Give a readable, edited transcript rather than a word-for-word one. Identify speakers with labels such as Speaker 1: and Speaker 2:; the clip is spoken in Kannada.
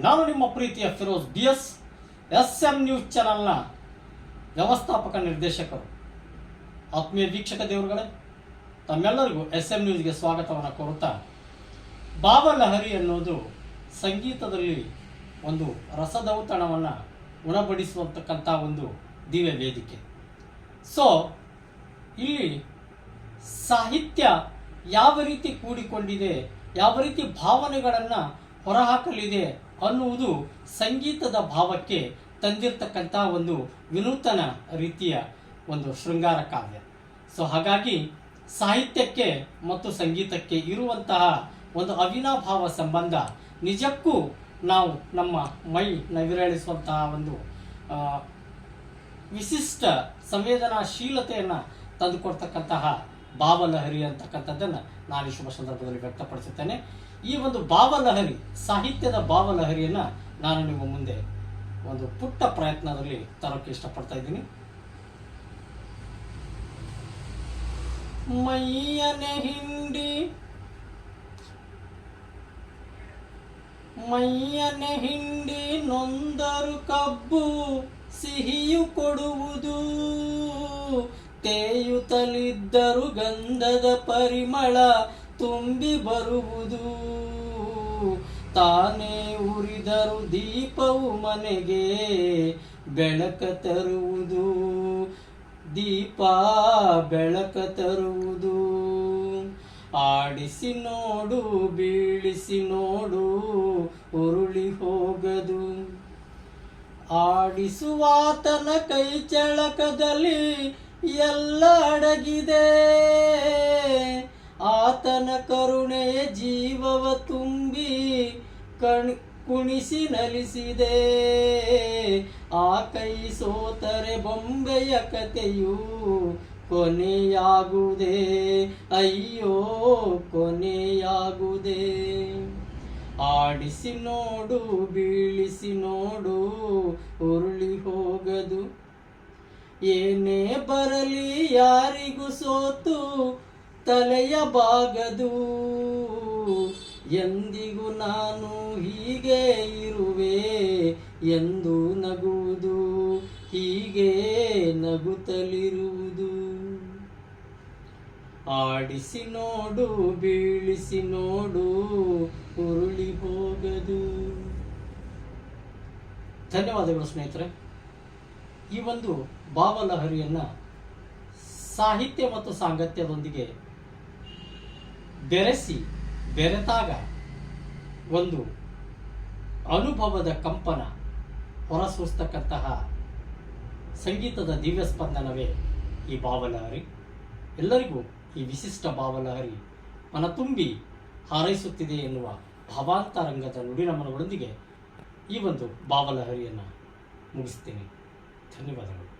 Speaker 1: ನಾನು ನಿಮ್ಮ ಪ್ರೀತಿಯ ಫಿರೋಜ್ BS SM ನ್ಯೂಸ್ ಚಾನಲ್ನ ವ್ಯವಸ್ಥಾಪಕ ನಿರ್ದೇಶಕರು. ಆತ್ಮೀಯ ವೀಕ್ಷಕ ದೇವರುಗಳೇ, ತಮ್ಮೆಲ್ಲರಿಗೂ SM ನ್ಯೂಸ್ಗೆ ಸ್ವಾಗತವನ್ನು ಕೋರುತ್ತಾ, ಭಾವಲಹರಿ ಅನ್ನೋದು ಸಂಗೀತದಲ್ಲಿ ಒಂದು ರಸದೌತಣವನ್ನು ಉಣಬಡಿಸುವಂತಕ್ಕಂಥ ಒಂದು ದಿವ್ಯ ವೇದಿಕೆ. ಸೊ ಇಲ್ಲಿ ಸಾಹಿತ್ಯ ಯಾವ ರೀತಿ ಕೂಡಿಕೊಂಡಿದೆ, ಯಾವ ರೀತಿ ಭಾವನೆಗಳನ್ನು ಹೊರಹಾಕಲಿದೆ ಅನ್ನುವುದು ಸಂಗೀತದ ಭಾವಕ್ಕೆ ತಂದಿರತಕ್ಕಂಥ ಒಂದು ವಿನೂತನ ರೀತಿಯ ಒಂದು ಶೃಂಗಾರ ಕಾವ್ಯ. ಸೊ ಹಾಗಾಗಿ ಸಾಹಿತ್ಯಕ್ಕೆ ಮತ್ತು ಸಂಗೀತಕ್ಕೆ ಇರುವಂತಹ ಒಂದು ಅವಿನಾಭಾವ ಸಂಬಂಧ ನಿಜಕ್ಕೂ ನಾವು ನಮ್ಮ ಮೈ ನವಿರಳಿಸುವಂತಹ ಒಂದು ವಿಶಿಷ್ಟ ಸಂವೇದನಾಶೀಲತೆಯನ್ನು ತಂದುಕೊಡ್ತಕ್ಕಂತಹ ಭಾವಲಹರಿ ಅಂತಕ್ಕಂಥದ್ದನ್ನು ನಾನು ಈ ಶುಭ ಸಂದರ್ಭದಲ್ಲಿ ವ್ಯಕ್ತಪಡಿಸುತ್ತೇನೆ. ಈ ಒಂದು ಭಾವಲಹರಿ, ಸಾಹಿತ್ಯದ ಭಾವಲಹರಿಯನ್ನು ನಾನು ನಿಮ್ಮ ಮುಂದೆ ಒಂದು ಪುಟ್ಟ ಪ್ರಯತ್ನದಲ್ಲಿ ತರೋಕ್ಕೆ ಇಷ್ಟಪಡ್ತಾ ಇದ್ದೀನಿ. ಮೈಯನೆ ಹಿಂಡಿ ನೊಂದರು ಕಬ್ಬು ಸಿಹಿಯು ಕೊಡುವುದು, ತೇಯುತ್ತಲಿದ್ದರು ಗಂಧದ ಪರಿಮಳ ತುಂಬಿ ಬರುವುದು, ತಾನೇ ಉರಿದರು ದೀಪವು ಮನೆಗೆ ಬೆಳಕ ತರುವುದು, ದೀಪ ಬೆಳಕ ತರುವುದು. ಆಡಿಸಿ ನೋಡು ಬೀಳಿಸಿ ನೋಡು ಉರುಳಿ ಹೋಗದು, ಆಡಿಸುವಾತನ ಕೈ ಚಳಕದಲ್ಲಿ ಎಲ್ಲ ಅಡಗಿದೆ, ಆತನ ಕರುಣೆಯ ಜೀವವ ತುಂಬಿ ಕುಣಿಸಿ ನಲಿಸಿದೆ. ಆ ಕೈ ಸೋತರೆ ಬೊಂಬೆಯ ಕತೆಯು ಕೊನೆಯಾಗುವುದೇ, ಅಯ್ಯೋ ಕೊನೆಯಾಗುವುದೇ. ಆಡಿಸಿ ನೋಡು ಬೀಳಿಸಿ ನೋಡು ಉರುಳಿ ಹೋಗದು, ಏನೇ ಬರಲಿ ಯಾರಿಗೂ ಸೋತು ತಲೆಯ ಬಾಗದು, ಎಂದಿಗೂ ನಾನು ಹೀಗೆ ಇರುವೆ ಎಂದು ನಗುವುದು, ಹೀಗೆ ನಗುತ್ತಲಿರುವುದು. ಆಡಿಸಿ ನೋಡು ಬೀಳಿಸಿ ನೋಡು ಉರುಳಿ ಹೋಗದು. ಧನ್ಯವಾದಗಳು ಸ್ನೇಹಿತರೆ. ಈ ಒಂದು ಭಾವಲಹರಿಯನ್ನು ಸಾಹಿತ್ಯ ಮತ್ತು ಸಾಂಗತ್ಯದೊಂದಿಗೆ ಬೆರೆತಾಗ ಒಂದು ಅನುಭವದ ಕಂಪನ ಹೊರಸೂಸ್ತಕ್ಕಂತಹ ಸಂಗೀತದ ದಿವ್ಯ ಸ್ಪಂದನವೇ ಈ ಭಾವಲಹರಿ. ಎಲ್ಲರಿಗೂ ಈ ವಿಶಿಷ್ಟ ಭಾವಲಹರಿ ಮನ ತುಂಬಿ ಹಾರೈಸುತ್ತಿದೆ ಎನ್ನುವ ಭಾವಾಂತರಂಗದ ನುಡಿನಮನಗಳೊಂದಿಗೆ ಈ ಒಂದು ಭಾವಲಹರಿಯನ್ನು ಮುಗಿಸ್ತೇನೆ. ಧನ್ಯವಾದಗಳು.